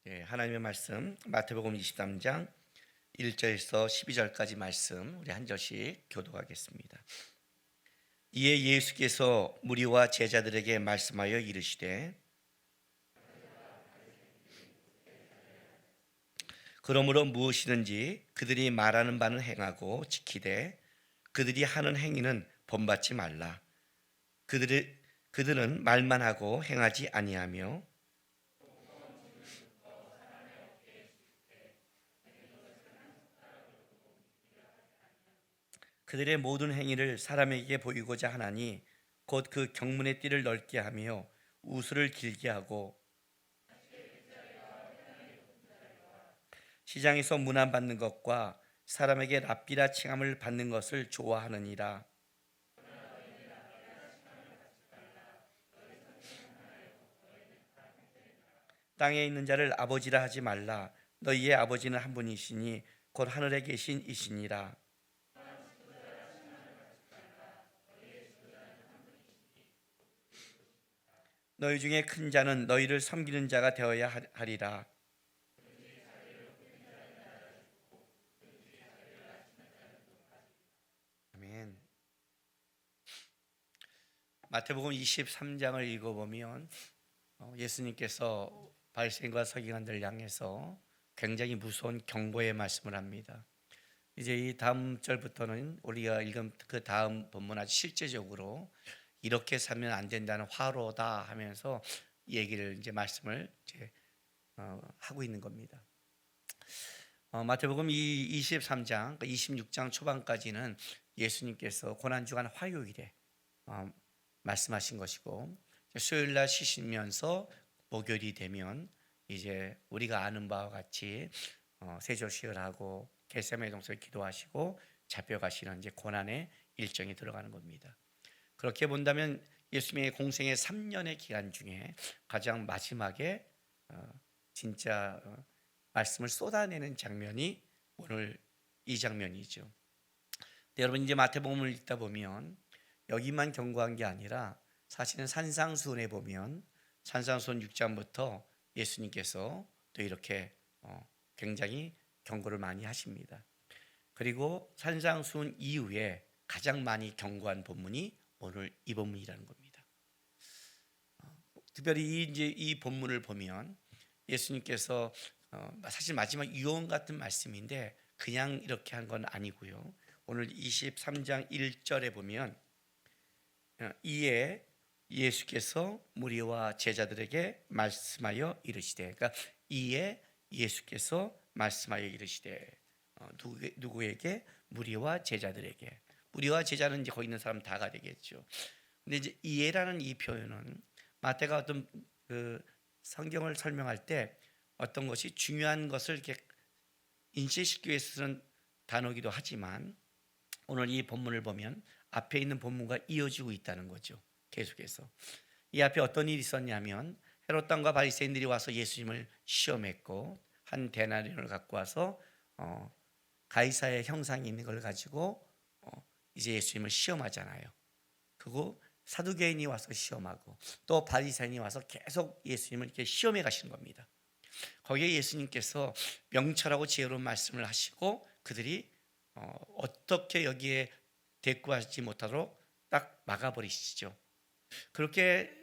네, 하나님의 말씀 마태복음 23장 1절에서 12절까지 말씀 우리 한 절씩 교독하겠습니다. 이에 예수께서 무리와 제자들에게 말씀하여 이르시되 그러므로 무엇이든지 그들이 말하는 바는 행하고 지키되 그들이 하는 행위는 본받지 말라. 그들은 말만 하고 행하지 아니하며 그들의 모든 행위를 사람에게 보이고자 하나니 곧 그 경문의 띠를 넓게 하며 우수를 길게 하고 시장에서 문안받는 것과 사람에게 랍비라 칭함을 받는 것을 좋아하느니라. 땅에 있는 자를 아버지라 하지 말라. 너희의 아버지는 한 분이시니 곧 하늘에 계신 이시니라. 너희 중에 큰 자는 너희를 섬기는 자가 되어야 하리라. 아멘. 마태복음 23장을 읽어보면 예수님께서 바리새인과 서기관들 향해서 굉장히 무서운 경고의 말씀을 합니다. 이제 이 다음 절부터는 우리가 읽은 그 다음 본문 아주 실제적으로 이렇게 살면 안 된다는 화로다 하면서 얘기를 이제 말씀을 하고 있는 겁니다. 마태복음 23장, 26장 초반까지는 예수님께서 고난주간 화요일에 말씀하신 것이고 수요일 날 쉬시면서 목요일이 되면 이제 우리가 아는 바와 같이 세조식을 하고 겟세마네 동산에 기도하시고 잡혀가시는 이제 고난의 일정이 들어가는 겁니다. 그렇게 본다면 예수님의 공생의 3년의 기간 중에 가장 마지막에 진짜 말씀을 쏟아내는 장면이 오늘 이 장면이죠. 여러분 이제 마태복음을 읽다 보면 여기만 경고한 게 아니라 사실은 산상수훈에 보면 산상수훈 6장부터 예수님께서 또 이렇게 굉장히 경고를 많이 하십니다. 그리고 산상수훈 이후에 가장 많이 경고한 본문이 오늘 이 본문이라는 겁니다. 특별히 이제 이 본문을 보면 예수님께서 사실 마지막 유언 같은 말씀인데 그냥 이렇게 한 건 아니고요. 오늘 23장 1절에 보면 이에 예수께서 무리와 제자들에게 말씀하여 이르시되, 그러니까 이에 예수께서 말씀하여 이르시되 누구에게? 무리와 제자들에게. 무리와 제자는 이제 거기 있는 사람 다가 되겠죠. 근데 이제 이해라는 이 표현은 마태가 어떤 그 성경을 설명할 때 어떤 것이 중요한 것을 이렇게 인식시키기 위해서 쓰는 단어이기도 하지만 오늘 이 본문을 보면 앞에 있는 본문과 이어지고 있다는 거죠. 계속해서 이 앞에 어떤 일이 있었냐면 헤롯 왕과 바리새인들이 와서 예수님을 시험했고 한 데나리온을 갖고 와서 가이사의 형상이 있는 걸 가지고 이제 예수님을 시험하잖아요. 그리고 사두개인이 와서 시험하고 또 바리새인이 와서 계속 예수님을 이렇게 시험해 가시는 겁니다. 거기에 예수님께서 명철하고 지혜로운 말씀을 하시고 그들이 어떻게 여기에 대꾸하지 못하도록 딱 막아버리시죠. 그렇게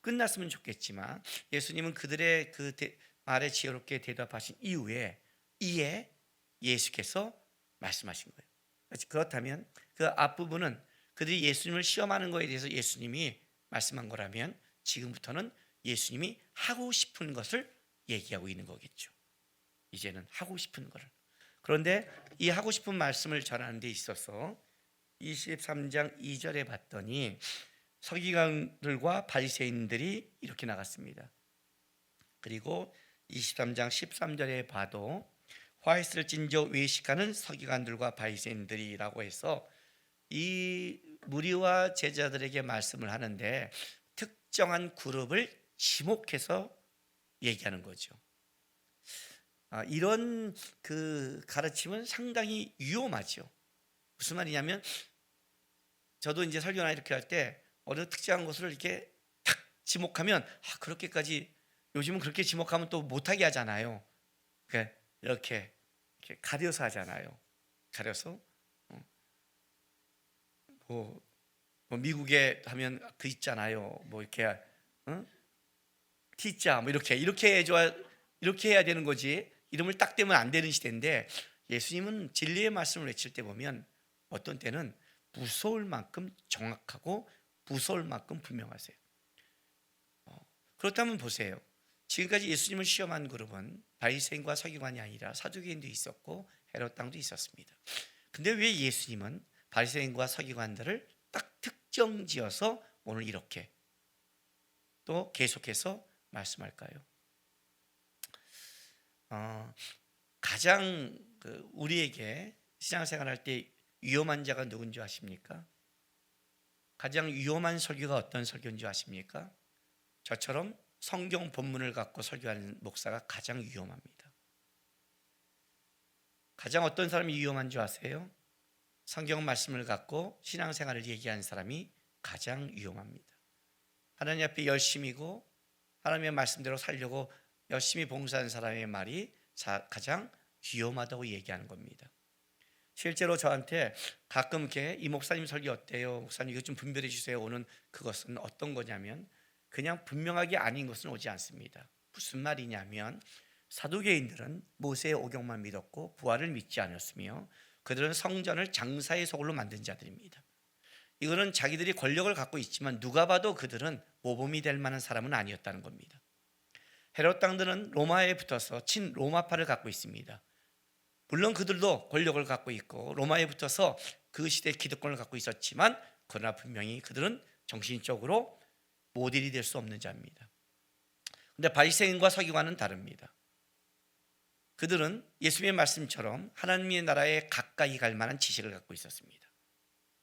끝났으면 좋겠지만 예수님은 그들의 그 말에 지혜롭게 대답하신 이후에 이에 예수께서 말씀하신 거예요. 그렇다면 그 앞부분은 그들이 예수님을 시험하는 것에 대해서 예수님이 말씀한 거라면 지금부터는 예수님이 하고 싶은 것을 얘기하고 있는 거겠죠. 이제는 하고 싶은 거를. 그런데 이 하고 싶은 말씀을 전하는 데 있어서 23장 2절에 봤더니 서기관들과 바리새인들이 이렇게 나갔습니다. 그리고 23장 13절에 봐도 화해스를 찐저 외식하는 서기관들과 바리새인들이라고 해서 이 무리와 제자들에게 말씀을 하는데 특정한 그룹을 지목해서 얘기하는 거죠. 이런 그 가르침은 상당히 위험하죠. 무슨 말이냐면 저도 이제 설교나 이렇게 할 때 어느 특정한 것을 이렇게 탁 지목하면 그렇게까지 요즘은 그렇게 지목하면 또 못하게 하잖아요. 이렇게 가려서 하잖아요. 가려서 뭐, 뭐 미국에 하면 그 있잖아요. 뭐 이렇게 T자 뭐 이렇게 해줘야 이렇게 해야 되는 거지. 이름을 딱 대면 안 되는 시대인데 예수님은 진리의 말씀을 외칠 때 보면 어떤 때는 무서울 만큼 정확하고 무서울 만큼 분명하세요. 그렇다면 보세요. 지금까지 예수님을 시험한 그룹은 바리새인과 서기관이 아니라 사두개인도 있었고 헤롯 당도 있었습니다. 근데 왜 예수님은 바리새인과 서기관들을 딱 특정지어서 오늘 이렇게 또 계속해서 말씀할까요? 가장 우리에게 신앙생활할 때 위험한 자가 누군지 아십니까? 가장 위험한 설교가 어떤 설교인지 아십니까? 저처럼 성경 본문을 갖고 설교하는 목사가 가장 위험합니다. 가장 어떤 사람이 위험한 줄 아세요? 성경 말씀을 갖고 신앙생활을 얘기하는 사람이 가장 위험합니다. 하나님 앞에 열심이고 하나님의 말씀대로 살려고 열심히 봉사하는 사람의 말이 가장 위험하다고 얘기하는 겁니다. 실제로 저한테 가끔 이렇게 이 목사님 설교 어때요? 목사님 이거 좀 분별해 주세요. 오는 그것은 어떤 거냐면 그냥 분명하게 아닌 것은 오지 않습니다. 무슨 말이냐면 사두개인들은 모세의 오경만 믿었고 부활을 믿지 않았으며 그들은 성전을 장사의 소굴로 만든 자들입니다. 이거는 자기들이 권력을 갖고 있지만 누가 봐도 그들은 모범이 될 만한 사람은 아니었다는 겁니다. 헤롯 당들은 로마에 붙어서 친로마파를 갖고 있습니다. 물론 그들도 권력을 갖고 있고 로마에 붙어서 그 시대 기득권을 갖고 있었지만 그러나 분명히 그들은 정신적으로 모델이 될 수 없는 자입니다. 그런데 바리새인과 서기관은 다릅니다. 그들은 예수님의 말씀처럼 하나님의 나라에 가까이 갈 만한 지식을 갖고 있었습니다.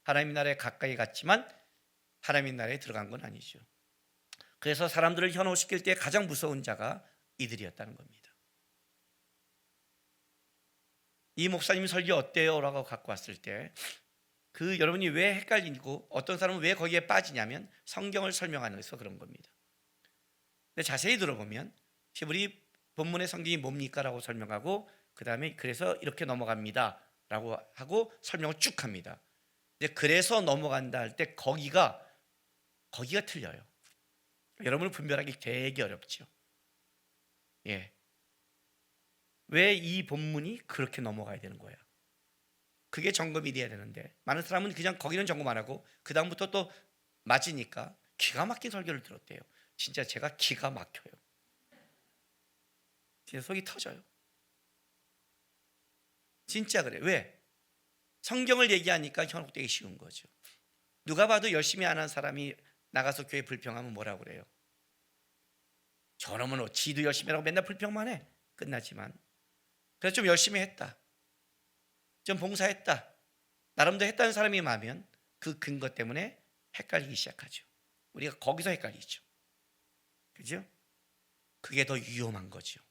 하나님의 나라에 가까이 갔지만 하나님의 나라에 들어간 건 아니죠. 그래서 사람들을 현혹시킬 때 가장 무서운 자가 이들이었다는 겁니다. 이 목사님 설교 어때요? 라고 갖고 왔을 때 여러분이 왜 헷갈리고 어떤 사람은 왜 거기에 빠지냐면 성경을 설명하는 것에서 그런 겁니다. 근데 자세히 들어보면 히브리 본문의 성경이 뭡니까? 라고 설명하고 그 다음에 그래서 이렇게 넘어갑니다 라고 하고 설명을 쭉 합니다. 근데 그래서 넘어간다 할 때 거기가 틀려요. 여러분을 분별하기 되게 어렵죠. 예. 왜 이 본문이 그렇게 넘어가야 되는 거야? 그게 점검이 돼야 되는데 많은 사람은 그냥 거기는 점검 안 하고 그 다음부터 또 맞으니까 기가 막힌 설교를 들었대요. 진짜 제가 기가 막혀요. 제 속이 터져요. 진짜 그래. 왜? 성경을 얘기하니까 현혹되기 쉬운 거죠. 누가 봐도 열심히 안 한 사람이 나가서 교회 불평하면 뭐라고 그래요? 저놈은 지도 열심히 하라고 맨날 불평만 해. 끝나지만 그래서 좀 열심히 했다, 좀 봉사했다, 나름대로 했다는 사람이 많으면 그 근거 때문에 헷갈리기 시작하죠. 우리가 거기서 헷갈리죠. 그죠? 그게 더 위험한 거죠.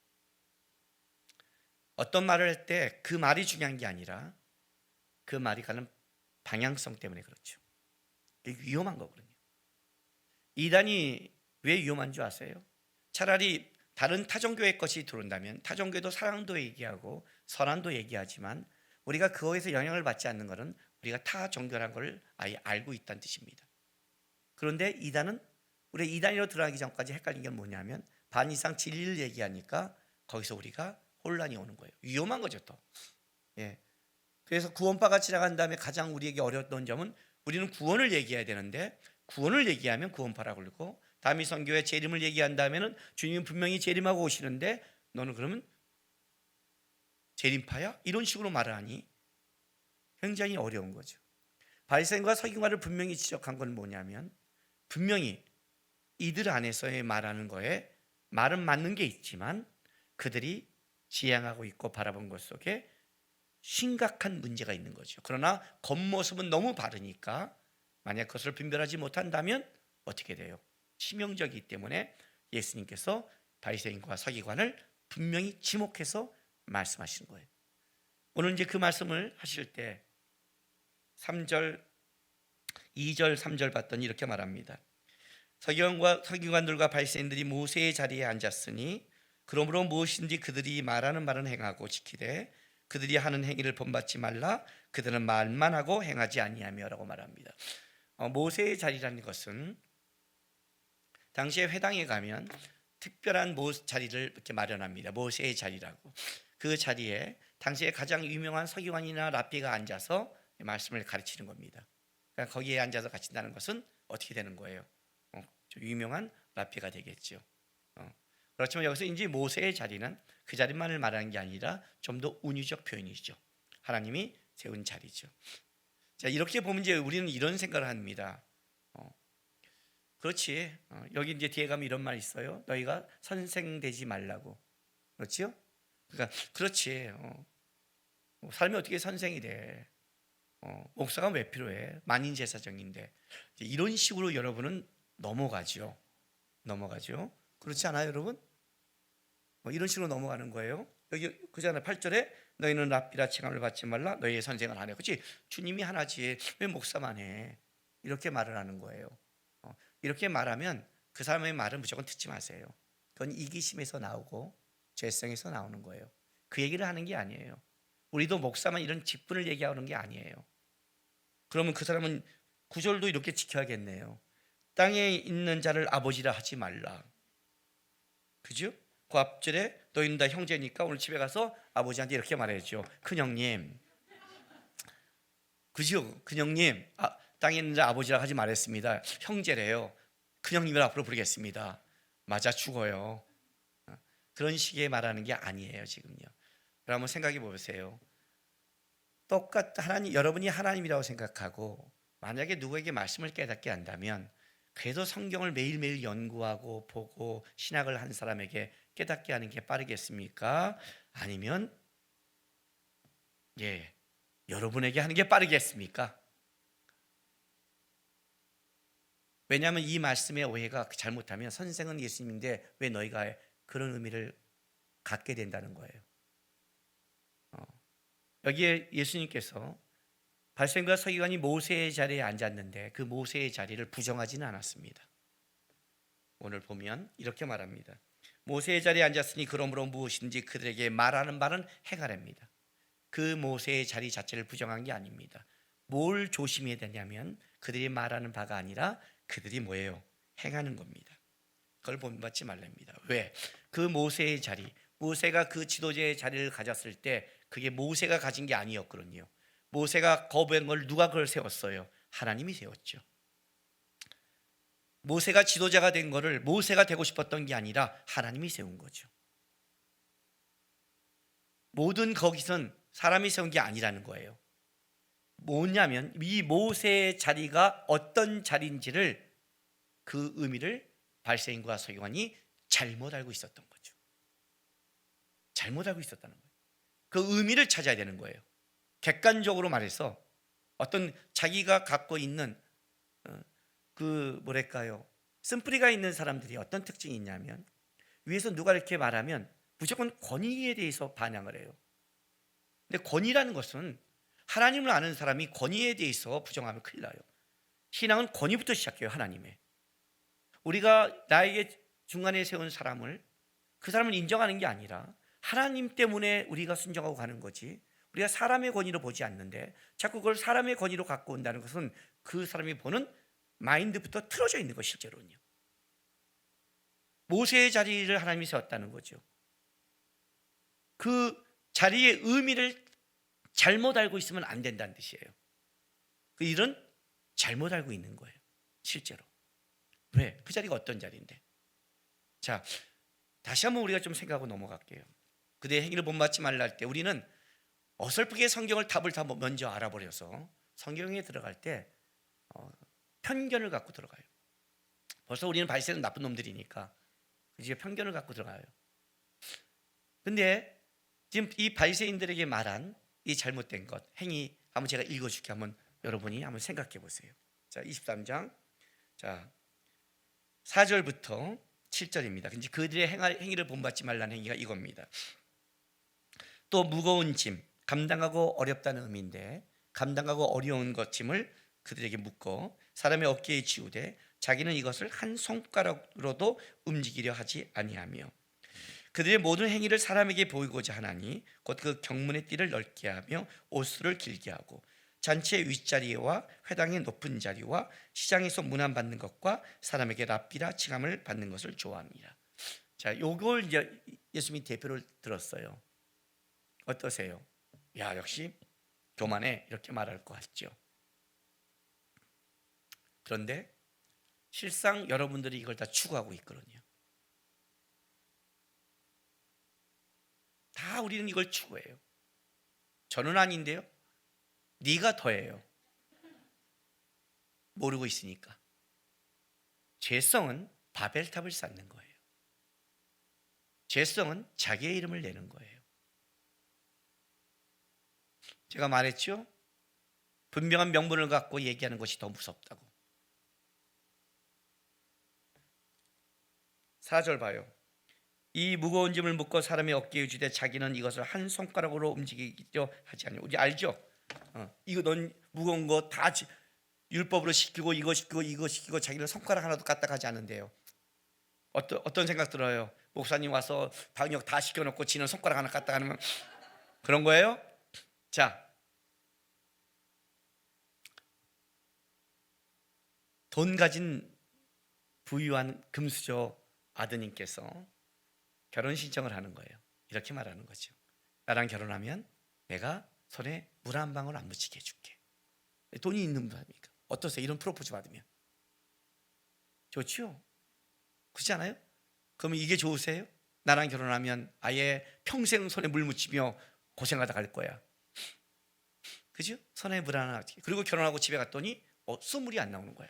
어떤 말을 할 때 그 말이 중요한 게 아니라 그 말이 가는 방향성 때문에 그렇죠. 그게 위험한 거거든요. 이단이 왜 위험한 줄 아세요? 차라리 다른 타종교의 것이 들어온다면 타종교도 사랑도 얘기하고 선한도 얘기하지만 우리가 그거에서 영향을 받지 않는 것은 우리가 타 종교라는 걸 아예 알고 있다는 뜻입니다. 그런데 이단은 우리가 이단으로 들어가기 전까지 헷갈린 게 뭐냐면 반 이상 진리를 얘기하니까 거기서 우리가 혼란이 오는 거예요. 위험한 거죠 또. 예. 그래서 구원파가 지나간 다음에 가장 우리에게 어려웠던 점은 우리는 구원을 얘기해야 되는데 구원을 얘기하면 구원파라고 그러고 다미 선교의 재림을 얘기한 다음에는 주님은 분명히 재림하고 오시는데 너는 그러면 재림파야? 이런 식으로 말을 하니 굉장히 어려운 거죠. 바리새인과 서기관을 분명히 지적한 건 뭐냐면 분명히 이들 안에서의 말하는 거에 말은 맞는 게 있지만 그들이 지향하고 있고 바라본 것 속에 심각한 문제가 있는 거죠. 그러나 겉모습은 너무 바르니까 만약 그것을 분별하지 못한다면 어떻게 돼요? 치명적이기 때문에 예수님께서 바리새인과 서기관을 분명히 지목해서 말씀하시는 거예요. 오늘 이제 그 말씀을 하실 때 3절, 2절, 3절 봤더니 이렇게 말합니다. 서기관들과 바리새인들이 모세의 자리에 앉았으니 그러므로 무엇인지 그들이 말하는 말은 행하고 지키되 그들이 하는 행위를 본받지 말라. 그들은 말만 하고 행하지 아니하며라고 말합니다. 모세의 자리라는 것은 당시에 회당에 가면 특별한 자리를 이렇게 마련합니다. 모세의 자리라고. 그 자리에 당시에 가장 유명한 서기관이나 랍비가 앉아서 말씀을 가르치는 겁니다. 그러니까 거기에 앉아서 가르친다는 것은 어떻게 되는 거예요? 유명한 랍비가 되겠죠. 그렇지만 여기서 이제 모세의 자리는 그 자리만을 말하는 게 아니라 좀 더 운유적 표현이죠. 하나님이 세운 자리죠. 자, 이렇게 보면 이제 우리는 이런 생각을 합니다. 그렇지. 여기 이제 뒤에 가면 이런 말 있어요. 너희가 선생 되지 말라고. 그렇지요? 그러니까 그렇지. 삶이 어떻게 선생이 돼? 목사가 왜 필요해? 만인 제사장인데. 이런 식으로 여러분은 넘어가죠. 그렇지 않아요, 여러분? 이런 식으로 넘어가는 거예요. 여기 그잖아요. 8절에 너희는 랍비라 칭함을 받지 말라. 너희의 선생을 안 해. 그렇지? 주님이 하나지. 왜 목사만 해? 이렇게 말을 하는 거예요. 이렇게 말하면 그 사람의 말은 무조건 듣지 마세요. 그건 이기심에서 나오고 죄성에서 나오는 거예요. 그 얘기를 하는 게 아니에요. 우리도 목사만 이런 직분을 얘기하는 게 아니에요. 그러면 그 사람은 구절도 이렇게 지켜야겠네요. 땅에 있는 자를 아버지라 하지 말라. 그죠? 그 앞절에 너희는 다 형제니까 오늘 집에 가서 아버지한테 이렇게 말해야죠. 큰형님, 그죠? 큰형님, 땅에 있는 자 아버지라 하지 말했습니다. 형제래요. 큰형님을 앞으로 부르겠습니다. 맞아 죽어요. 그런 식의 말하는 게 아니에요 지금요. 그럼 한번 생각해 보세요. 하나님, 여러분이 하나님이라고 생각하고 만약에 누구에게 말씀을 깨닫게 한다면 그래도 성경을 매일매일 연구하고 보고 신학을 한 사람에게 깨닫게 하는 게 빠르겠습니까? 아니면 여러분에게 하는 게 빠르겠습니까? 왜냐하면 이 말씀의 오해가 잘못하면 선생은 예수님인데 왜 너희가 해? 그런 의미를 갖게 된다는 거예요. 여기에 예수님께서 바리새인과 서기관이 모세의 자리에 앉았는데 그 모세의 자리를 부정하지는 않았습니다. 오늘 보면 이렇게 말합니다. 모세의 자리에 앉았으니 그러므로 무엇인지 그들에게 말하는 바는 행하랍니다. 그 모세의 자리 자체를 부정한 게 아닙니다. 뭘 조심해야 되냐면 그들이 말하는 바가 아니라 그들이 뭐예요? 행하는 겁니다. 그걸 본받지 말랍니다. 왜? 그 모세의 자리, 모세가 그 지도자의 자리를 가졌을 때 그게 모세가 가진 게 아니었거든요. 모세가 거부한 걸 누가 그걸 세웠어요? 하나님이 세웠죠. 모세가 지도자가 된 거를 모세가 되고 싶었던 게 아니라 하나님이 세운 거죠. 모든 거기선 사람이 세운 게 아니라는 거예요. 뭐냐면 이 모세의 자리가 어떤 자리인지를 그 의미를 바리새인과 서기관이 잘못 알고 있었던 거죠. 잘못 알고 있었다는 거예요. 그 의미를 찾아야 되는 거예요. 객관적으로 말해서 어떤 자기가 갖고 있는 쓴뿌리가 있는 사람들이 어떤 특징이 있냐면 위에서 누가 이렇게 말하면 무조건 권위에 대해서 반항을 해요. 근데 권위라는 것은 하나님을 아는 사람이 권위에 대해서 부정하면 큰일 나요. 신앙은 권위부터 시작해요. 하나님의. 우리가 나에게 중간에 세운 사람을 그 사람을 인정하는 게 아니라 하나님 때문에 우리가 순종하고 가는 거지 우리가 사람의 권위로 보지 않는데 자꾸 그걸 사람의 권위로 갖고 온다는 것은 그 사람이 보는 마인드부터 틀어져 있는 거 실제로는요. 모세의 자리를 하나님이 세웠다는 거죠. 그 자리의 의미를 잘못 알고 있으면 안 된다는 뜻이에요. 그 일은 잘못 알고 있는 거예요. 실제로. 왜? 그 자리가 어떤 자리인데? 자, 다시 한번 우리가 좀 생각하고 넘어갈게요. 그들의 행위를 본받지 말라 할 때 우리는 어설프게 성경을 답을 다 먼저 알아버려서 성경에 들어갈 때 편견을 갖고 들어가요. 벌써 우리는 바리새인은 나쁜 놈들이니까 이제 편견을 갖고 들어가요. 근데 지금 이 바리새인들에게 말한 이 잘못된 것 행위 한번 제가 읽어줄게. 한번 여러분이 한번 생각해 보세요. 자, 23장 자 4절부터 7절입니다. 이제 그들의 행위를 본받지 말라는 행위가 이겁니다. 또 무거운 짐, 감당하고 어렵다는 의미인데 감당하고 어려운 것 짐을 그들에게 묶어 사람의 어깨에 지우되 자기는 이것을 한 손가락으로도 움직이려 하지 아니하며 그들의 모든 행위를 사람에게 보이고자 하나니 곧 그 경문의 띠를 넓게 하며 옷수를 길게 하고 잔치의 윗자리와 회당의 높은 자리와 시장에서 문안받는 것과 사람에게 랍비라 칭함을 받는 것을 좋아합니다. 자, 요걸 예수님이 대표를 들었어요. 어떠세요? 야, 역시 교만해, 이렇게 말할 것 같죠. 그런데 실상 여러분들이 이걸 다 추구하고 있거든요. 다 우리는 이걸 추구해요. 저는 아닌데요. 네가 더해요. 모르고 있으니까. 죄성은 바벨탑을 쌓는 거예요. 죄성은 자기의 이름을 내는 거예요. 제가 말했죠. 분명한 명분을 갖고 얘기하는 것이 더 무섭다고. 4절 봐요. 이 무거운 짐을 묶고 사람의 어깨에 주되 자기는 이것을 한 손가락으로 움직이려 하지 않냐. 우리 알죠? 이거 넌 무거운 거 다 율법으로 시키고 이거 시키고 자기는 손가락 하나도 까딱하지 않는데요. 어떤 생각 들어요? 목사님 와서 방역 다 시켜놓고 지는 손가락 하나 까딱하면 그런 거예요? 자, 돈 가진 부유한 금수저 아드님께서 결혼 신청을 하는 거예요. 이렇게 말하는 거죠. 나랑 결혼하면 내가 손에 물 한 방울 안 묻히게 해줄게. 돈이 있는 분입니까? 어떠세요? 이런 프로포즈 받으면 좋죠? 그렇지 않아요? 그러면 이게 좋으세요? 나랑 결혼하면 아예 평생 손에 물 묻히며 고생하다 갈 거야. 그죠? 손에 물 하나. 그리고 결혼하고 집에 갔더니 수물이 안 나오는 거야.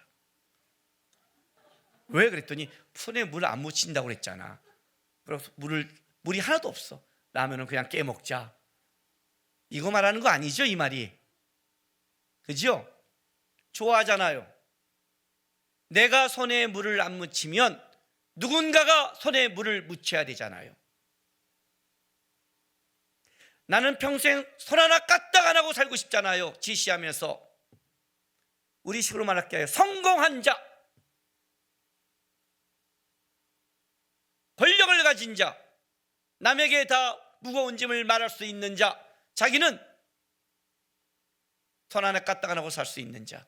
왜 그랬더니 손에 물 안 묻힌다고 그랬잖아. 그래서 물이 하나도 없어. 라면은 그냥 깨 먹자. 이거 말하는 거 아니죠, 이 말이. 그죠? 좋아하잖아요. 내가 손에 물을 안 묻히면 누군가가 손에 물을 묻혀야 되잖아요. 나는 평생 손 하나 까딱 안 하고 살고 싶잖아요. 지시하면서. 우리 식으로 말할게요. 성공한 자, 권력을 가진 자, 남에게 다 무거운 짐을 말할 수 있는 자, 자기는 손 하나 까딱 안 하고 살 수 있는 자.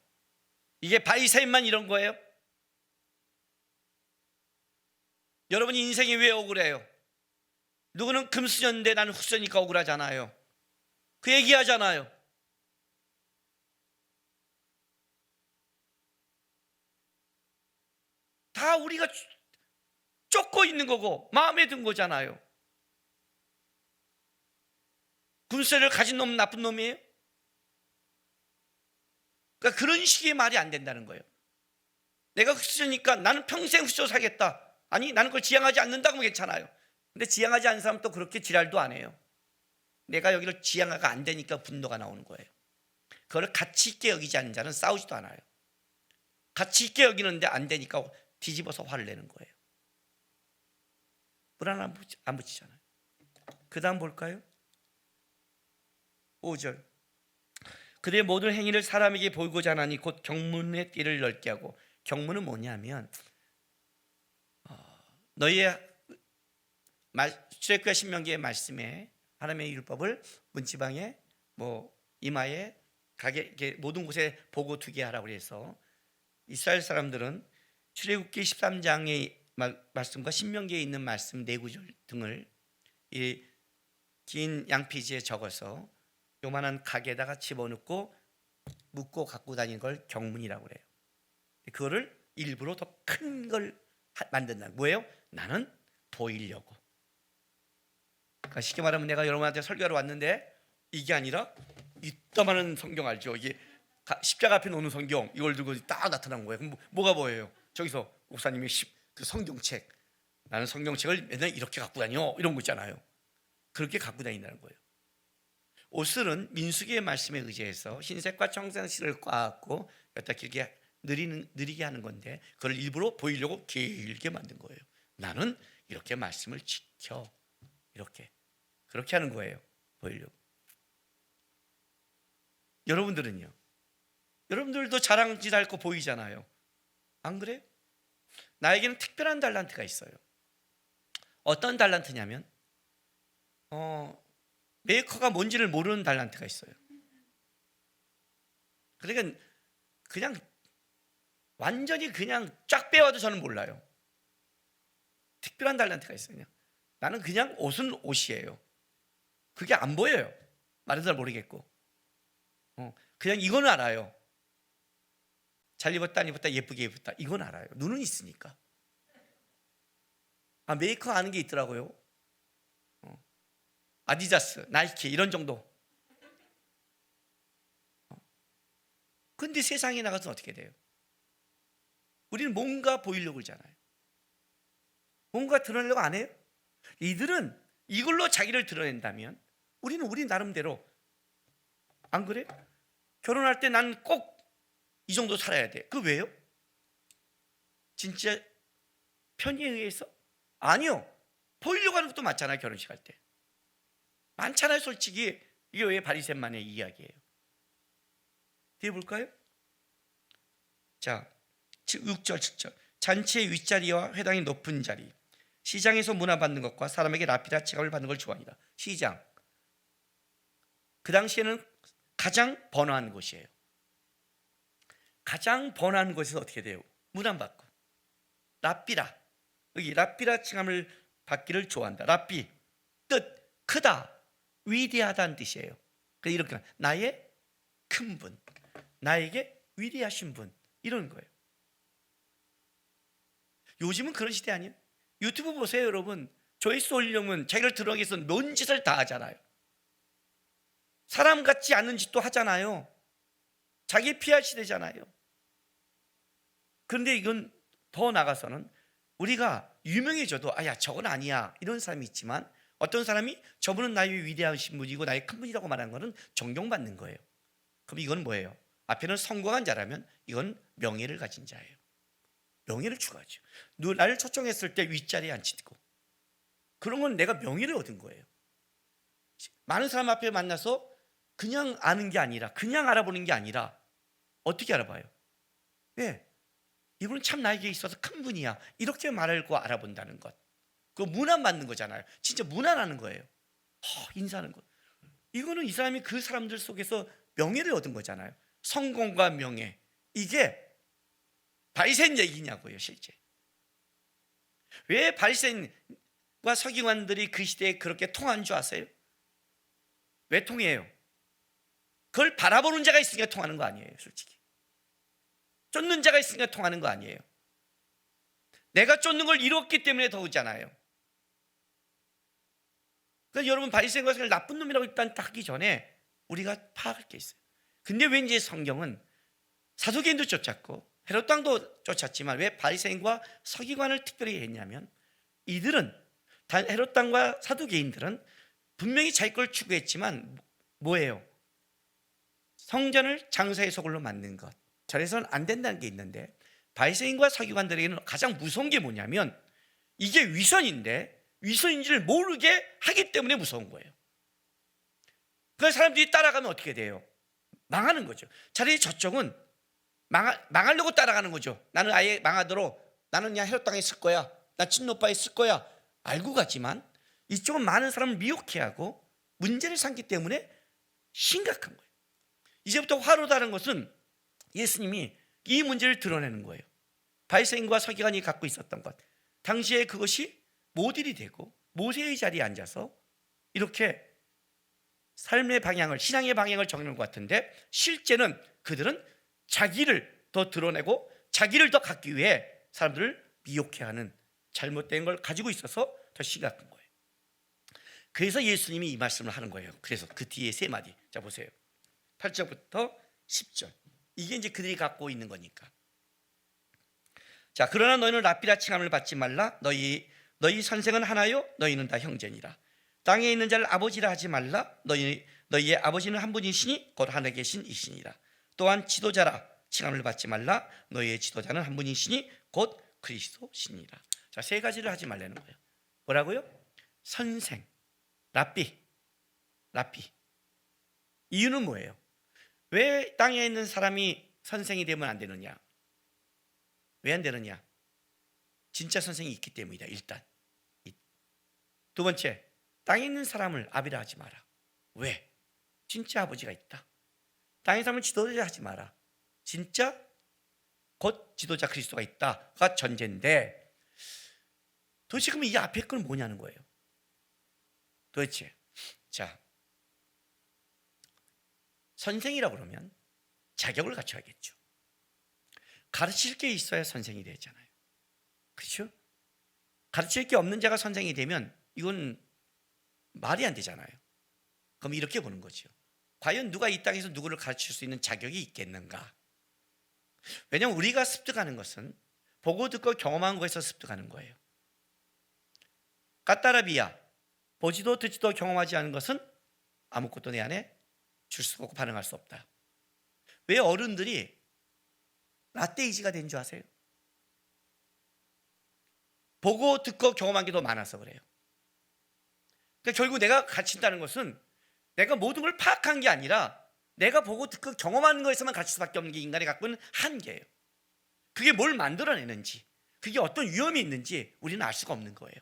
이게 바리새인만 이런 거예요? 여러분 인생이 왜 억울해요? 누구는 금수저인데 나는 흑수저니까 억울하잖아요. 그 얘기하잖아요. 다 우리가 쫓고 있는 거고 마음에 든 거잖아요. 금수저를 가진 놈은 나쁜 놈이에요? 그러니까 그런 식의 말이 안 된다는 거예요. 내가 흑수저니까 나는 평생 흑수저 살겠다. 아니 나는 그걸 지향하지 않는다고 하면 괜찮아요. 근데 지향하지 않는 사람은 또 그렇게 지랄도 안 해요. 내가 여기를 지향하가 안 되니까 분노가 나오는 거예요. 그걸 가치 있게 여기지 않는 자는 싸우지도 않아요. 가치 있게 여기는데 안 되니까 뒤집어서 화를 내는 거예요. 물 하나 안 붙이잖아요. 그 다음 볼까요? 5절. 그들의 모든 행위를 사람에게 보이고자 하나니 곧 경문의 띠를 넓게 하고. 경문은 뭐냐면 너희의 출애굽기와 신명기의 말씀에 하나님의 율법을 문지방에 이마에 가게 모든 곳에 보고 두게 하라고 해서 이스라엘 사람들은 출애굽기 13장의 말씀과 신명기에 있는 말씀 4구절 등을 이 긴 양피지에 적어서 요만한 가게에다가 집어넣고 묶고 갖고 다니는 걸 경문이라고 그래요. 그거를 일부러 더 큰 걸 만든다. 뭐예요? 나는 보이려고. 그러니까 쉽게 말하면 내가 여러분한테 설교하러 왔는데 이게 아니라 이따만한 성경 알죠? 이게 십자가 앞에 놓는 성경 이걸 들고 딱 나타난 거예요. 그럼 뭐가 보여요? 저기서 목사님이 그 성경책, 나는 성경책을 맨날 이렇게 갖고 다녀 이런 거 있잖아요. 그렇게 갖고 다닌다는 거예요. 옷은 민수기의 말씀에 의지해서 흰색과 청색실을 꽈갖고 여기다 길게 느리게 하는 건데 그걸 일부러 보이려고 길게 만든 거예요. 나는 이렇게 말씀을 지켜. 그렇게 하는 거예요. 보이려고. 여러분들은요? 여러분들도 자랑질할 거 보이잖아요. 안 그래요? 나에게는 특별한 달란트가 있어요. 어떤 달란트냐면 메이커가 뭔지를 모르는 달란트가 있어요. 그러니까 그냥 완전히 그냥 쫙 빼와도 저는 몰라요. 특별한 달란트가 있어요. 나는 그냥 옷은 옷이에요. 그게 안 보여요. 말은 잘 모르겠고 그냥 이거는 알아요. 잘 입었다 안 입었다 예쁘게 입었다 이건 알아요. 눈은 있으니까. 메이커 아는 게 있더라고요. 아디다스, 나이키 이런 정도. 근데 세상에 나가서 어떻게 돼요? 우리는 뭔가 보이려고 그러잖아요. 뭔가 드러내려고 안 해요? 이들은 이걸로 자기를 드러낸다면 우리는 우리 나름대로 안 그래요? 결혼할 때 난 꼭 이 정도 살아야 돼. 그 왜요? 진짜 편의에 의해서? 아니요. 보이려고 하는 것도 많잖아요. 결혼식 할 때 많잖아요. 솔직히 이게 왜 바리새만의 이야기예요? 뒤에 볼까요? 자, 6절 7절 잔치의 윗자리와 회당의 높은 자리, 시장에서 문화받는 것과 사람에게 라피다 체감을 받는 걸 좋아합니다. 시장, 그 당시에는 가장 번화한 곳이에요. 가장 번화한 곳에서 어떻게 돼요? 문안받고 라피다, 여기 라피다 칭함을 받기를 좋아한다. 라피 뜻 크다, 위대하다는 뜻이에요. 그래서 이렇게 나의 큰 분, 나에게 위대하신 분, 이런 거예요. 요즘은 그런 시대 아니에요? 유튜브 보세요. 여러분, 조회수 올리려면 자기를 드러내기 위해서 뭔 짓을 다 하잖아요. 사람 같지 않은 짓도 하잖아요. 자기 PR 시대잖아요. 그런데 이건 더 나가서는 우리가 유명해져도 야 저건 아니야 이런 사람이 있지만, 어떤 사람이 저분은 나의 위대하신 분이고 나의 큰 분이라고 말하는 것은 존경받는 거예요. 그럼 이건 뭐예요? 앞에는 성공한 자라면 이건 명예를 가진 자예요. 명예를 추구하죠. 나를 초청했을 때 윗자리에 앉히고, 그런 건 내가 명예를 얻은 거예요. 많은 사람 앞에 만나서 그냥 아는 게 아니라, 그냥 알아보는 게 아니라 어떻게 알아봐요? 네, 이분은 참 나에게 있어서 큰 분이야, 이렇게 말하고 알아본다는 것. 그거 문안 받는 거잖아요. 진짜 문안하는 거예요. 인사하는 것. 이거는 이 사람이 그 사람들 속에서 명예를 얻은 거잖아요. 성공과 명예, 이게 바리새인 얘기냐고요. 실제 왜 바리새인과 서기관들이 그 시대에 그렇게 통한 줄 아세요? 왜 통해요? 그걸 바라보는 자가 있으니까 통하는 거 아니에요. 솔직히 쫓는 자가 있으니까 통하는 거 아니에요. 내가 쫓는 걸 이뤘기 때문에 더 오잖아요. 그래서 여러분, 바리새인과 서기관을 나쁜 놈이라고 일단 하기 전에 우리가 파악할 게 있어요. 근데 왠지 성경은 사두개인도 쫓았고 헤롯 왕도 쫓았지만 왜 바리새인과 서기관을 특별히 했냐면, 이들은, 헤롯 왕과 사두개인들은 분명히 자기 걸 추구했지만 뭐예요? 성전을 장사의 소굴로 만든 것, 저래서는 안 된다는 게 있는데, 바리새인과 서기관들에게는 가장 무서운 게 뭐냐면 이게 위선인데 위선인지를 모르게 하기 때문에 무서운 거예요. 그래서 사람들이 따라가면 어떻게 돼요? 망하는 거죠. 차라리 저쪽은 망하려고 따라가는 거죠. 나는 아예 망하도록, 나는 그냥 헤롯 땅에 있을 거야, 나 친노파에 있을 거야, 알고 가지만 이쪽은 많은 사람을 미혹해 하고 문제를 삼기 때문에 심각한 거예요. 이제부터 화로다는 것은 예수님이 이 문제를 드러내는 거예요. 바리새인과 서기관이 갖고 있었던 것, 당시에 그것이 모델이 되고 모세의 자리에 앉아서 이렇게 삶의 방향을, 신앙의 방향을 정하는 것 같은데, 실제는 그들은 자기를 더 드러내고 자기를 더 갖기 위해 사람들을 미혹해하는 잘못된 걸 가지고 있어서 더 심각한 거예요. 그래서 예수님이 이 말씀을 하는 거예요. 그래서 그 뒤에 세 마디, 자 보세요. 8절부터 10절. 이게 이제 그들이 갖고 있는 거니까. 자, 그러나 너희는 라피다 칭함을 받지 말라. 너희 선생은 하나요? 너희는 다 형제니라. 땅에 있는 자를 아버지라 하지 말라. 너희의 아버지는 한 분이시니 곧 하늘에 계신 이시니라. 또한 지도자라 칭함을 받지 말라. 너희의 지도자는 한 분이시니 곧 그리스도시니라. 자, 세 가지를 하지 말라는 거예요. 뭐라고요? 선생, 라삐. 이유는 뭐예요? 왜 땅에 있는 사람이 선생이 되면 안 되느냐? 왜 안 되느냐? 진짜 선생이 있기 때문이다. 일단. 두 번째, 땅에 있는 사람을 아비라 하지 마라. 왜? 진짜 아버지가 있다. 땅에 있는 사람을 지도자 하지 마라. 진짜 곧 지도자 그리스도가 있다가 전제인데, 도대체 그럼 이 앞에 건 뭐냐는 거예요. 도대체 자, 선생이라고 그러면 자격을 갖춰야겠죠. 가르칠 게 있어야 선생이 되잖아요. 그렇죠? 가르칠 게 없는 자가 선생이 되면 이건 말이 안 되잖아요. 그럼 이렇게 보는 거죠. 과연 누가 이 땅에서 누구를 가르칠 수 있는 자격이 있겠는가? 왜냐하면 우리가 습득하는 것은 보고 듣고 경험한 거에서 습득하는 거예요. 까따라비야, 보지도 듣지도 경험하지 않은 것은 아무것도 내 안에 줄 수가 없고 반응할 수 없다. 왜 어른들이 라떼이지가 된 줄 아세요? 보고 듣고 경험한 게 더 많아서 그래요. 그러니까 결국 내가 가르친다는 것은 내가 모든 걸 파악한 게 아니라 내가 보고 듣고 경험하는 거에서만 가르칠 수밖에 없는 게 인간이 갖고 있는 한계예요. 그게 뭘 만들어내는지, 그게 어떤 위험이 있는지 우리는 알 수가 없는 거예요.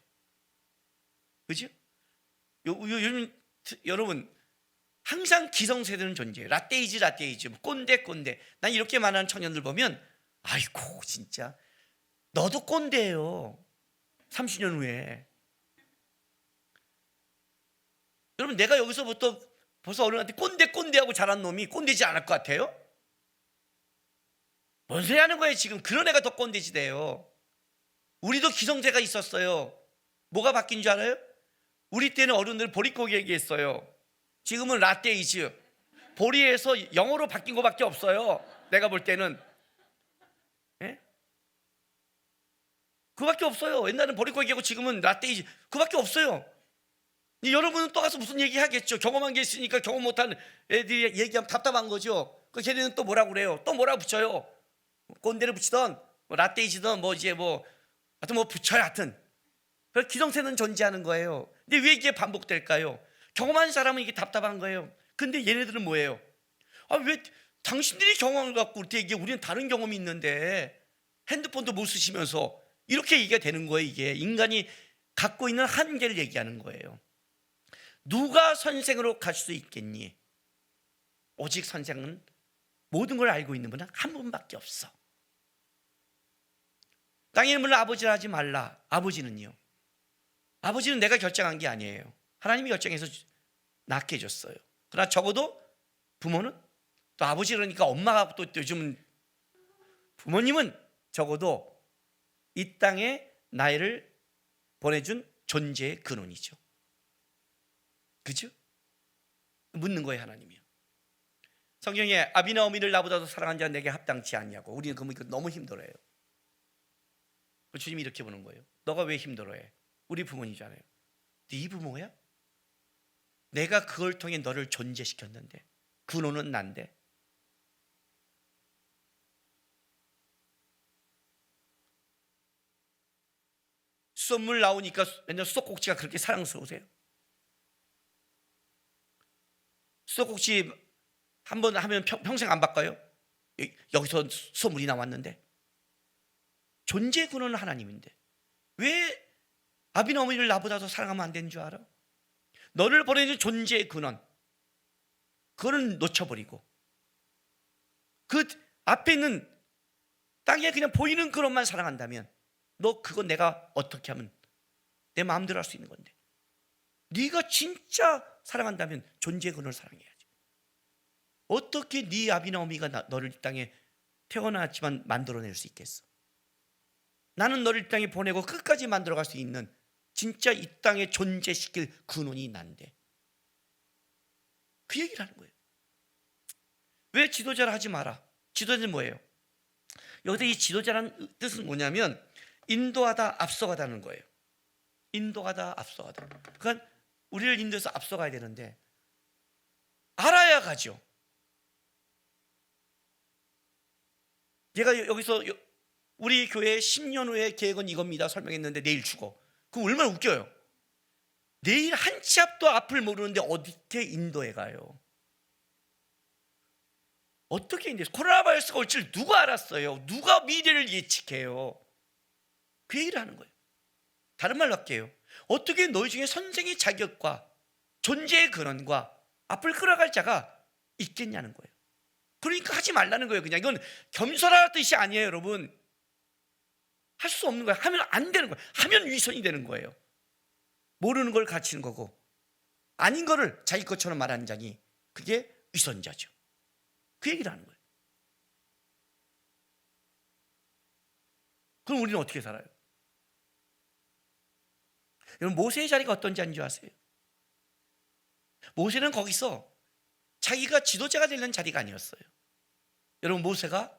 그죠? 요즘 여러분 항상 기성세대는 존재해요. 라떼이지, 뭐 꼰대. 난 이렇게 말하는 청년들 보면 아이고 진짜 너도 꼰대예요. 30년 후에. 여러분 내가 여기서부터 벌써 어른한테 꼰대하고 자란 놈이 꼰대지 않을 것 같아요? 뭔 소리 하는 거예요 지금. 그런 애가 더 꼰대지 돼요. 우리도 기성세가 있었어요. 뭐가 바뀐 줄 알아요? 우리 때는 어른들 보릿고기 얘기했어요. 지금은 라떼이즈. 보리에서 영어로 바뀐 거밖에 없어요. 내가 볼 때는. 예? 그거밖에 없어요. 옛날에는 보릿고기하고 지금은 라떼이즈. 그거밖에 없어요. 여러분은 또 가서 무슨 얘기 하겠죠. 경험한 게 있으니까 경험 못한 애들이 얘기하면 답답한 거죠. 그 걔네는 또 뭐라고 그래요. 또 뭐라고 붙여요. 꼰대를 붙이던 뭐 라떼이즈든 뭐 이제 뭐 하여튼 뭐 붙여요. 하여튼 그래서 기성세는 존재하는 거예요. 근데 왜 이게 반복될까요? 경험한 사람은 이게 답답한 거예요. 근데 얘네들은 뭐예요? 아, 왜 당신들이 경험을 갖고 그렇게 얘기해? 우리는 다른 경험이 있는데 핸드폰도 못 쓰시면서 이렇게 얘기가 되는 거예요. 이게 인간이 갖고 있는 한계를 얘기하는 거예요. 누가 선생으로 갈 수 있겠니? 오직 선생은 모든 걸 알고 있는 분은 한 분밖에 없어. 땅의 이름으로 아버지라 하지 말라. 아버지는요? 아버지는 내가 결정한 게 아니에요. 하나님이 결정해서 낳게 해줬어요. 그러나 적어도 부모는 또 아버지 그러니까 엄마가 또 요즘은 부모님은 적어도 이 땅에 나이를 보내준 존재의 근원이죠. 그죠? 묻는 거예요 하나님이요. 성경에 아비나 어미를 나보다도 사랑한 자는 내게 합당치 않냐고. 우리는 그러면 이거 너무 힘들어요. 주님이 이렇게 보는 거예요. 너가 왜 힘들어해? 우리 부모님이잖아요. 네 부모야? 내가 그걸 통해 너를 존재시켰는데 근원은 난데. 수돗물 나오니까 맨날 수도꼭지가 그렇게 사랑스러우세요? 수도꼭지 한번 하면 평생 안 바꿔요? 여기서 수돗물이 나왔는데. 존재 근원은 하나님인데 왜 아비나 어머니를 나보다 더 사랑하면 안 되는 줄 알아? 너를 보내준 존재의 근원, 그거는 놓쳐버리고 그 앞에 있는 땅에 그냥 보이는 그것만 사랑한다면 너 그건 내가 어떻게 하면 내 마음대로 할 수 있는 건데, 네가 진짜 사랑한다면 존재의 근원을 사랑해야지. 어떻게 네 아비나 어미가 너를 이 땅에 태어났지만 만들어낼 수 있겠어? 나는 너를 이 땅에 보내고 끝까지 만들어갈 수 있는 진짜 이 땅에 존재시킬 근원이 난데. 그 얘기를 하는 거예요. 왜 지도자를 하지 마라? 지도자는 뭐예요? 여기서 이 지도자라는 뜻은 뭐냐면 인도하다, 앞서가다는 거예요. 인도하다, 앞서가다. 그러니까 우리를 인도해서 앞서가야 되는데 알아야 가죠. 제가 여기서 우리 교회 10년 후의 계획은 이겁니다 설명했는데 내일 죽어. 그럼 얼마나 웃겨요. 내일 한 치 앞도 앞을 모르는데 어떻게 인도해 가요? 어떻게 인도해? 코로나 바이러스가 올 줄 누가 알았어요? 누가 미래를 예측해요? 그 얘기를 하는 거예요. 다른 말로 할게요. 어떻게 너희 중에 선생의 자격과 존재의 근원과 앞을 끌어갈 자가 있겠냐는 거예요. 그러니까 하지 말라는 거예요. 그냥 이건 겸손하라는 뜻이 아니에요, 여러분. 할 수 없는 거예요. 하면 안 되는 거예요. 하면 위선이 되는 거예요. 모르는 걸 가르치는 거고 아닌 거를 자기 것처럼 말하는 자니 그게 위선자죠. 그 얘기를 하는 거예요. 그럼 우리는 어떻게 살아요? 여러분, 모세의 자리가 어떤 자인 줄 아세요? 모세는 거기서 자기가 지도자가 되는 자리가 아니었어요. 여러분, 모세가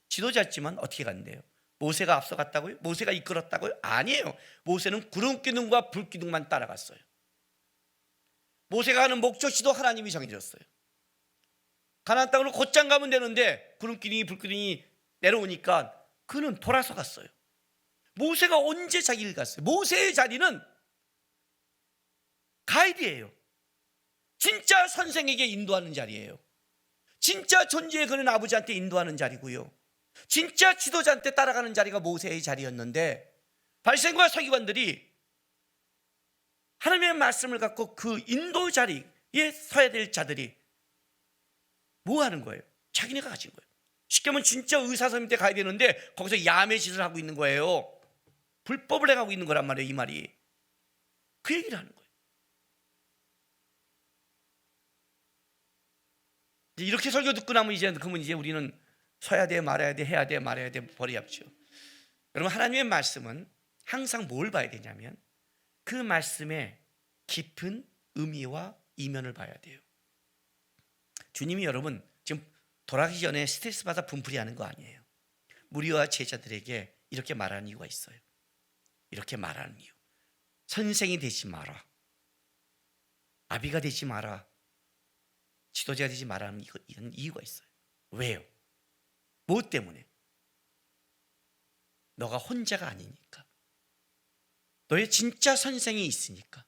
지도자였지만 어떻게 갔는데요? 모세가 앞서갔다고요? 모세가 이끌었다고요? 아니에요. 모세는 구름 기둥과 불 기둥만 따라갔어요. 모세가 하는 목적지도 하나님이 정해줬어요. 가나안 땅으로 곧장 가면 되는데 구름 기둥이 불 기둥이 내려오니까 그는 돌아서 갔어요. 모세가 언제 자기를 갔어요? 모세의 자리는 가이드예요. 진짜 선생에게 인도하는 자리예요. 진짜 존재의 그는 아버지한테 인도하는 자리고요. 진짜 지도자한테 따라가는 자리가 모세의 자리였는데 바리새인과 서기관들이 하나님의 말씀을 갖고 그 인도 자리에 서야 될 자들이 뭐 하는 거예요? 자기네가 가진 거예요. 쉽게 하면 진짜 의사 선생님 때 가야 되는데 거기서 야매 짓을 하고 있는 거예요. 불법을 해가고 있는 거란 말이에요. 이 말이. 그 얘기를 하는 거예요. 이렇게 설교 듣고 나면 그러면 이제 우리는 서야 돼, 말아야 돼, 해야 돼, 말아야 돼, 버려야죠. 여러분, 하나님의 말씀은 항상 뭘 봐야 되냐면 그 말씀의 깊은 의미와 이면을 봐야 돼요. 주님이 여러분 지금 돌아가기 전에 스트레스 받아 분풀이 하는 거 아니에요. 무리와 제자들에게 이렇게 말하는 이유가 있어요. 이렇게 말하는 이유. 선생이 되지 마라. 아비가 되지 마라. 지도자가 되지 마라는 이런 이유가 있어요. 왜요? 뭐 때문에? 너가 혼자가 아니니까. 너의 진짜 선생이 있으니까.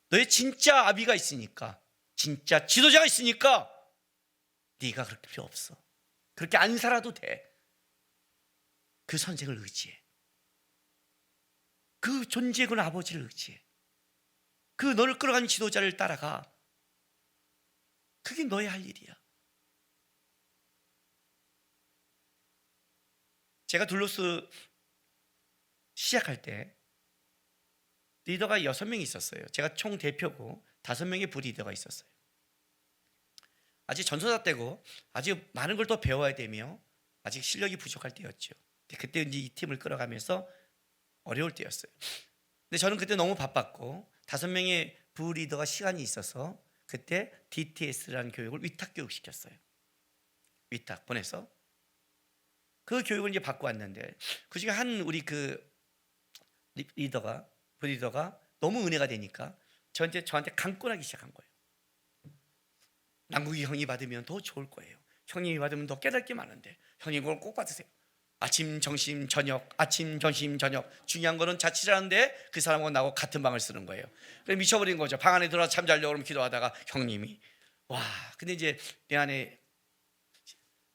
너의 진짜 아비가 있으니까. 진짜 지도자가 있으니까 네가 그렇게 필요 없어. 그렇게 안 살아도 돼. 그 선생을 의지해. 그 존재의 그 아버지를 의지해. 그 너를 끌어가는 지도자를 따라가. 그게 너의 할 일이야. 제가 둘로스 시작할 때 리더가 6명이 있었어요. 제가 총 대표고 5명의 부리더가 있었어요. 아직 전소자 때고 아직 많은 걸 더 배워야 되며 아직 실력이 부족할 때였죠. 그때 이제 이 팀을 끌어가면서 어려울 때였어요. 근데 저는 그때 너무 바빴고 5명의 부리더가 시간이 있어서 그때 DTS라는 교육을 위탁 교육 시켰어요. 위탁 보내서 그 교육을 이제 받고 왔는데 그 중에 한 우리 그 부리더가 너무 은혜가 되니까 저한테 강권하기 시작한 거예요. 남국이 형이 받으면 더 좋을 거예요. 형님이 받으면 더 깨달을 게 많은데 형님 그걸 꼭 받으세요. 아침, 점심, 저녁, 아침, 점심, 저녁. 중요한 거는 자취하는데 그 사람하고 나하고 같은 방을 쓰는 거예요. 그래서 미쳐버린 거죠. 방 안에 들어와서 잠 자려고 그러면 기도하다가 형님이 근데 이제 내 안에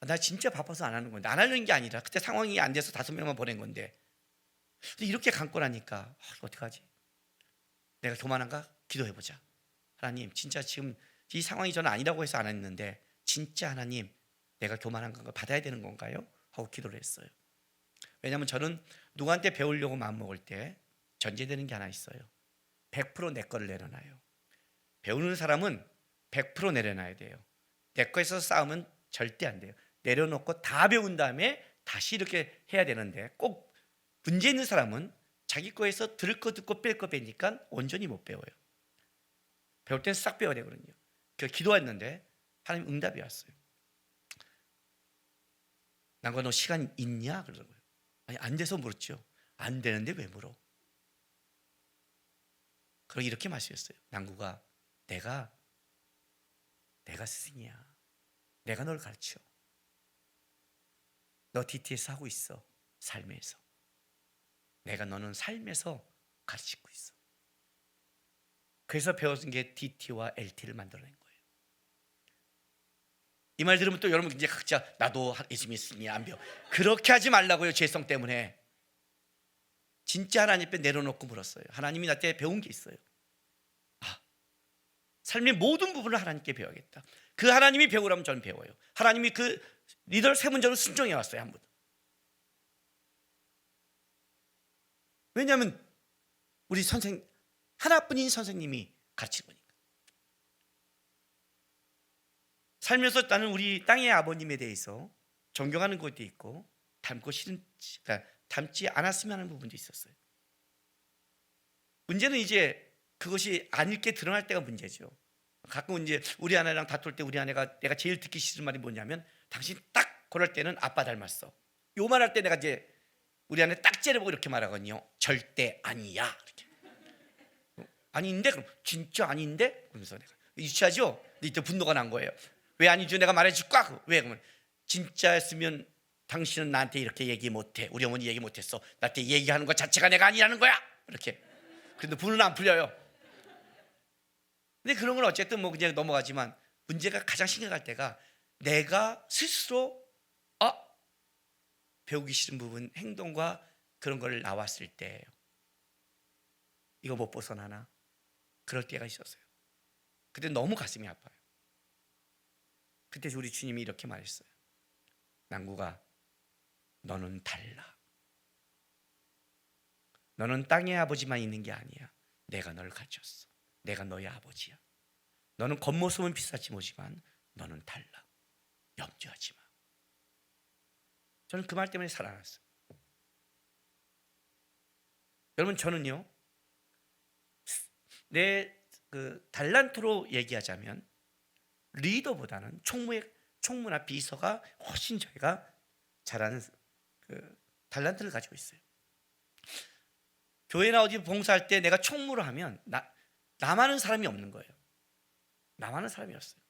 나 진짜 바빠서 안 하는 건데 안 하는 게 아니라 그때 상황이 안 돼서 5명만 보낸 건데 이렇게 강권하니까 어떡하지? 내가 교만한가? 기도해보자. 하나님 진짜 지금 이 상황이 저는 아니라고 해서 안 했는데 진짜 하나님 내가 교만한 건가 받아야 되는 건가요? 하고 기도를 했어요. 왜냐하면 저는 누구한테 배우려고 마음먹을 때 전제되는 게 하나 있어요. 100% 내 거를 내려놔요. 배우는 사람은 100% 내려놔야 돼요. 내 거에서 싸우면 절대 안 돼요. 내려놓고 다 배운 다음에 다시 이렇게 해야 되는데 꼭 문제 있는 사람은 자기 거에서 들을 거 듣고 뺄 거 빼니까 온전히 못 배워요. 배울 땐 싹 배워야 되거든요. 그래서 기도했는데 하나님 응답이 왔어요. 난과 너 시간 있냐? 그러더라고요. 아니 안 돼서 물었죠. 안 되는데 왜 물어? 그러고 이렇게 말씀했어요. 난구가 내가 스승이야. 내가 널 가르쳐. 너 DTS 하고 있어. 삶에서. 내가 너는 삶에서 가르치고 있어. 그래서 배워진 게 DT와 LT를 만들어낸 거예요. 이 말 들으면 또 여러분 이제 각자 나도 예수님 있으니 안 배워. 그렇게 하지 말라고요. 죄성 때문에. 진짜 하나님 앞에 내려놓고 물었어요. 하나님이 나한테 배운 게 있어요. 삶의 모든 부분을 하나님께 배워야겠다. 그 하나님이 배우라면 저는 배워요. 하나님이 그 리더를 세운 적을 순종해 왔어요. 한 번. 왜냐하면 우리 선생 하나뿐인 선생님이 가르친 거니까. 살면서 나는 우리 땅의 아버님에 대해서 존경하는 것도 있고 그러니까 닮지 않았으면 하는 부분도 있었어요. 문제는 이제 그것이 아닐게 드러날 때가 문제죠. 가끔 이제 우리 아내랑 다툴 때 우리 아내가 내가 제일 듣기 싫은 말이 뭐냐면 당신 딱 그럴 때는 아빠 닮았어. 요 말 할 때 내가 이제 우리 아내 딱 째려보고 이렇게 말하거든요. 절대 아니야. 이렇게. 아닌데? 그럼 진짜 아닌데? 그러면서 내가 유치하죠? 이때 분노가 난 거예요. 왜 아니죠? 내가 말해줄까? 왜? 그러면 진짜였으면 당신은 나한테 이렇게 얘기 못해. 우리 어머니 얘기 못했어. 나한테 얘기하는 것 자체가 내가 아니라는 거야. 이렇게. 그런데 분은 안 풀려요. 근데 그런 건 어쨌든 뭐 그냥 넘어가지만 문제가 가장 심각할 때가 내가 스스로 배우기 싫은 부분, 행동과 그런 걸 나왔을 때예요. 이거 못 벗어나나? 그럴 때가 있었어요. 그때 너무 가슴이 아파요. 그때 우리 주님이 이렇게 말했어요. 낭구가 너는 달라. 너는 땅의 아버지만 있는 게 아니야. 내가 널 가르쳤어. 내가 너의 아버지야. 너는 겉모습은 비싸지 못지만 너는 달라. 염려하지 마. 저는 그 말 때문에 살아났어요. 여러분 저는요 내 그 달란트로 얘기하자면 리더보다는 총무나 비서가 훨씬 저희가 잘하는 그 달란트를 가지고 있어요. 교회나 어디 봉사할 때 내가 총무를 하면 나만은 사람이 없는 거예요. 나만은 사람이 없어요.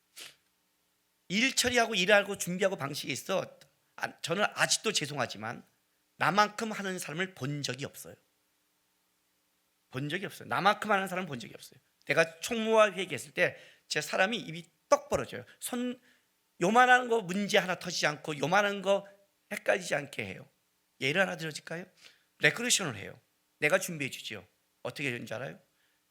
일 처리하고 일하고 준비하고 방식이 있어. 저는 아직도 죄송하지만 나만큼 하는 사람을 본 적이 없어요. 본 적이 없어요. 나만큼 하는 사람을 본 적이 없어요. 내가 총무와 회의했을 때 제 사람이 입이 떡 벌어져요. 요만한 거 문제 하나 터지지 않고 요만한 거 헷갈리지 않게 해요. 예를 하나 들어줄까요? 레크레이션을 해요. 내가 준비해 주지요. 어떻게 되는지 알아요?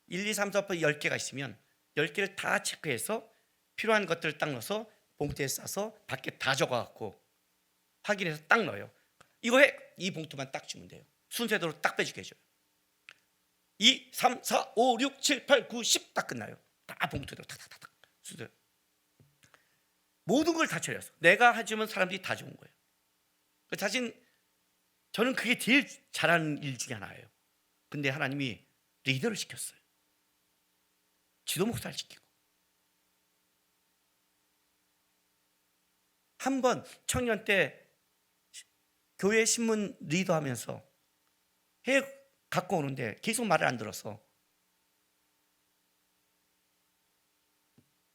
1, 2, 3, 4, 5, 10개가 있으면 10개를 다 체크해서 필요한 것들을 딱 넣어서 봉투에 싸서 밖에 다 적어갖고 확인해서 딱 넣어요. 이거 해! 이 봉투만 딱 주면 돼요. 순서대로 딱 빼주게 해줘요. 2, 3, 4, 5, 6, 7, 8, 9, 10 딱 끝나요. 다 봉투대로 탁탁탁탁 순서대로. 모든 걸 다 처리했어. 내가 해주면 사람들이 다 좋은 거예요. 저는 그게 제일 잘하는 일 중에 하나예요. 근데 하나님이 리더를 시켰어요. 지도 목사를 시키고. 한 번 청년 때 교회 신문 리더 하면서 해 갖고 오는데 계속 말을 안 들어서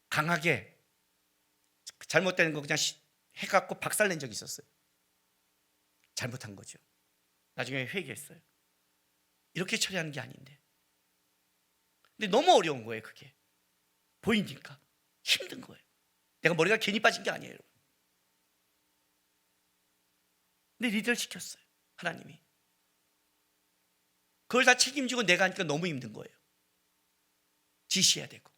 강하게 잘못된 거 그냥 해갖고 박살낸 적이 있었어요. 잘못한 거죠. 나중에 회개했어요. 이렇게 처리하는 게 아닌데. 근데 너무 어려운 거예요. 그게 보이니까 힘든 거예요. 내가 머리가 괜히 빠진 게 아니에요. 근데 리더를 시켰어요. 하나님이. 그걸 다 책임지고 내가 하니까 너무 힘든 거예요. 지시해야 되고.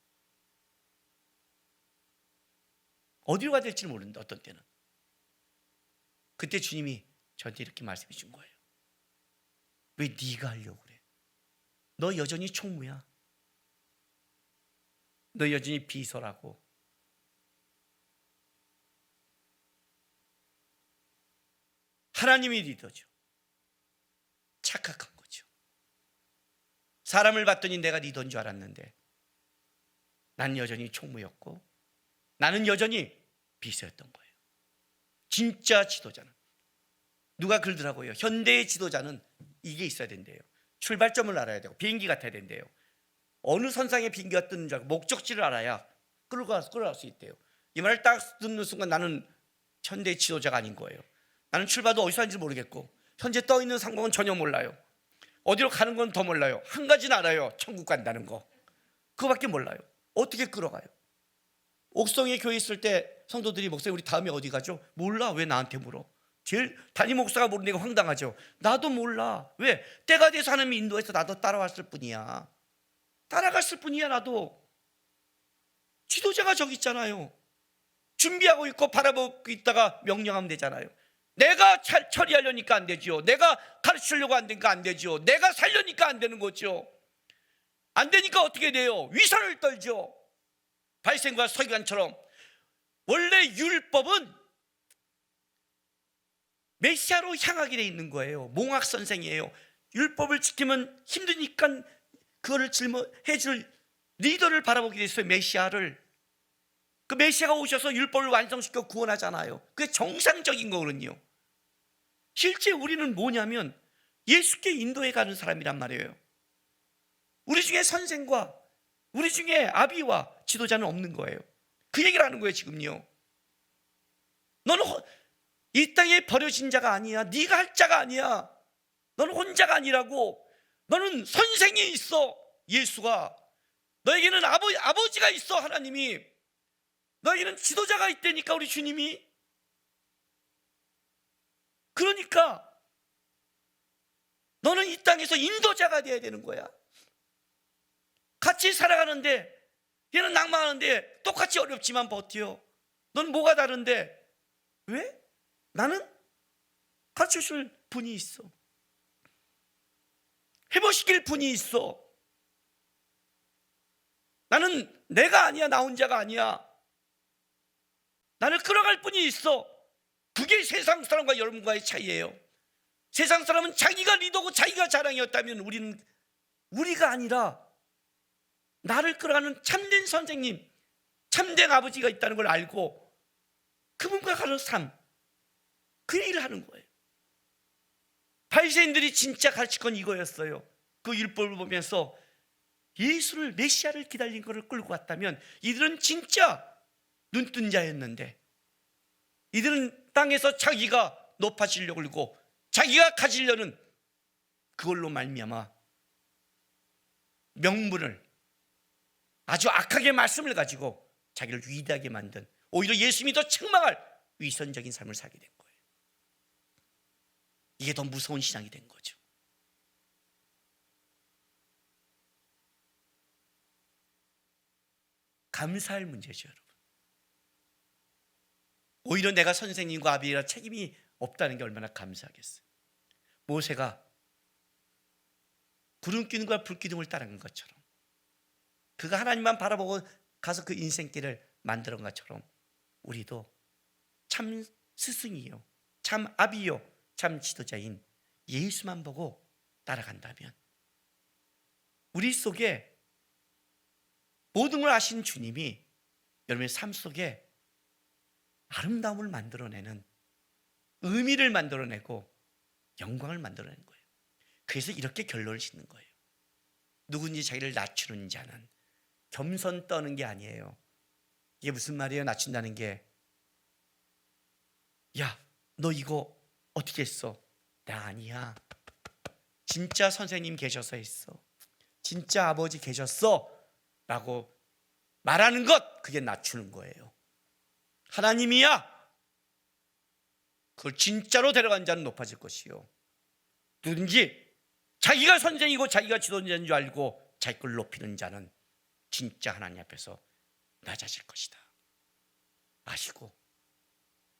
어디로 가야 될지 모르는데 어떤 때는. 그때 주님이 저한테 이렇게 말씀해 준 거예요. 왜 네가 하려고 그래? 너 여전히 총무야. 너 여전히 비서라고. 하나님이 리더죠. 착각한 거죠. 사람을 봤더니 내가 리더인 줄 알았는데 난 여전히 총무였고 나는 여전히 비서였던 거예요. 진짜 지도자는 누가 그러더라고요. 현대의 지도자는 이게 있어야 된대요. 출발점을 알아야 되고 비행기 같아야 된대요. 어느 선상에 비행기가 뜨는 줄 알고 목적지를 알아야 끌어갈 수 있대요. 이 말을 딱 듣는 순간 나는 현대의 지도자가 아닌 거예요. 나는 출발도 어디서 하는지 모르겠고 현재 떠 있는 상공은 전혀 몰라요. 어디로 가는 건 더 몰라요. 한 가지는 알아요. 천국 간다는 거. 그거밖에 몰라요. 어떻게 끌어가요? 옥성에 교회 있을 때 성도들이 목사님 우리 다음에 어디 가죠? 몰라. 왜 나한테 물어? 제일 담임 목사가 모르는 게 황당하죠. 나도 몰라. 왜? 때가 돼서 하나님이 인도해서 나도 따라왔을 뿐이야. 따라갔을 뿐이야. 나도. 지도자가 저기 있잖아요. 준비하고 있고 바라보고 있다가 명령하면 되잖아요. 내가 처리하려니까 안 되죠. 내가 가르치려고 안 되니까 안 되죠. 내가 살려니까 안 되는 거죠. 안 되니까 어떻게 돼요? 위선을 떨죠. 발생과 서기관처럼. 원래 율법은 메시아로 향하게 돼 있는 거예요. 몽학 선생이에요. 율법을 지키면 힘드니까 그거를 해줄 리더를 바라보게 됐어요. 메시아를. 그 메시아가 오셔서 율법을 완성시켜 구원하잖아요. 그게 정상적인 거거든요. 실제 우리는 뭐냐면 예수께 인도해 가는 사람이란 말이에요. 우리 중에 선생과 우리 중에 아비와 지도자는 없는 거예요. 그 얘기를 하는 거예요. 지금요. 너는 이 땅에 버려진 자가 아니야. 네가 할 자가 아니야. 너는 혼자가 아니라고. 너는 선생이 있어. 예수가. 너에게는 아버지가 있어. 하나님이. 너에게는 지도자가 있다니까. 우리 주님이. 그러니까 너는 이 땅에서 인도자가 돼야 되는 거야. 같이 살아가는데 얘는 낭망하는데 똑같이 어렵지만 버텨. 넌 뭐가 다른데? 왜? 나는 가르쳐줄 분이 있어. 해보시길 분이 있어. 나는 내가 아니야. 나 혼자가 아니야. 나를 끌어갈 분이 있어. 그게 세상 사람과 여러분과의 차이예요. 세상 사람은 자기가 리더고 자기가 자랑이었다면 우리가 아니라 나를 끌어가는 참된 선생님, 참된 아버지가 있다는 걸 알고 그분과 가는 삶, 그 얘기를 하는 거예요. 바리새인들이 진짜 가르칠 건 이거였어요. 그 율법을 보면서 예수를, 메시아를 기다린 것을 끌고 왔다면 이들은 진짜 눈뜬 자였는데, 이들은 땅에서 자기가 높아지려고 그러고 자기가 가지려는 그걸로 말미암아 명분을, 아주 악하게 말씀을 가지고 자기를 위대하게 만든, 오히려 예수님이 더 책망할 위선적인 삶을 살게 된 거예요. 이게 더 무서운 신앙이 된 거죠. 감사할 문제죠, 여러분. 오히려 내가 선생님과 아비라 책임이 없다는 게 얼마나 감사하겠어요. 모세가 구름기둥과 불기둥을 따르는 것처럼, 그가 하나님만 바라보고 가서 그 인생길을 만드는 것처럼 우리도 참 스승이요, 참 아비요, 참 지도자인 예수만 보고 따라간다면 우리 속에 모든 걸 아신 주님이 여러분의 삶 속에 아름다움을 만들어내는, 의미를 만들어내고 영광을 만들어내는 거예요. 그래서 이렇게 결론을 짓는 거예요. 누군지 자기를 낮추는 자는 겸손 떠는 게 아니에요. 이게 무슨 말이에요? 낮춘다는 게, 야, 너 이거 어떻게 했어? 나 아니야. 진짜 선생님 계셔서 했어. 진짜 아버지 계셨어. 라고 말하는 것, 그게 낮추는 거예요. 하나님이야. 그걸 진짜로 데려간 자는 높아질 것이요, 누군지 자기가 선생이고 자기가 지도자인 줄 알고 자기 걸 높이는 자는 진짜 하나님 앞에서 낮아질 것이다 아시고,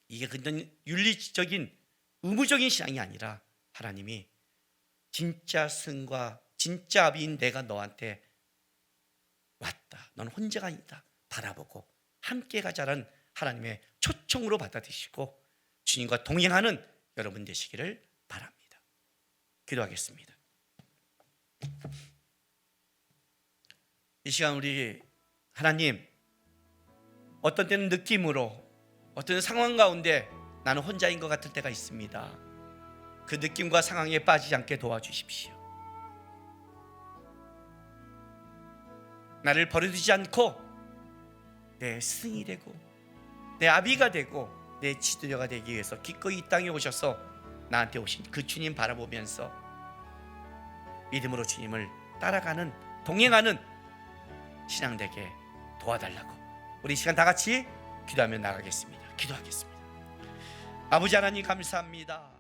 이게 그냥 윤리적인 의무적인 신앙이 아니라 하나님이 진짜 승과 진짜 아비인 내가 너한테 왔다, 넌 혼자가 아니다 바라보고 함께 가자는 하나님의 초청으로 받아들이시고 주님과 동행하는 여러분 되시기를 바랍니다. 기도하겠습니다. 이 시간 우리 하나님, 어떤 때는 느낌으로, 어떤 상황 가운데 나는 혼자인 것 같을 때가 있습니다. 그 느낌과 상황에 빠지지 않게 도와주십시오. 나를 버려두지 않고 내 스승이 되고 내 아비가 되고 내 지도자가 되기 위해서 기꺼이 이 땅에 오셔서 나한테 오신 그 주님 바라보면서 믿음으로 주님을 따라가는, 동행하는 신앙 되게 도와달라고 우리 이 시간 다 같이 기도하며 나가겠습니다. 기도하겠습니다. 아버지 하나님 감사합니다.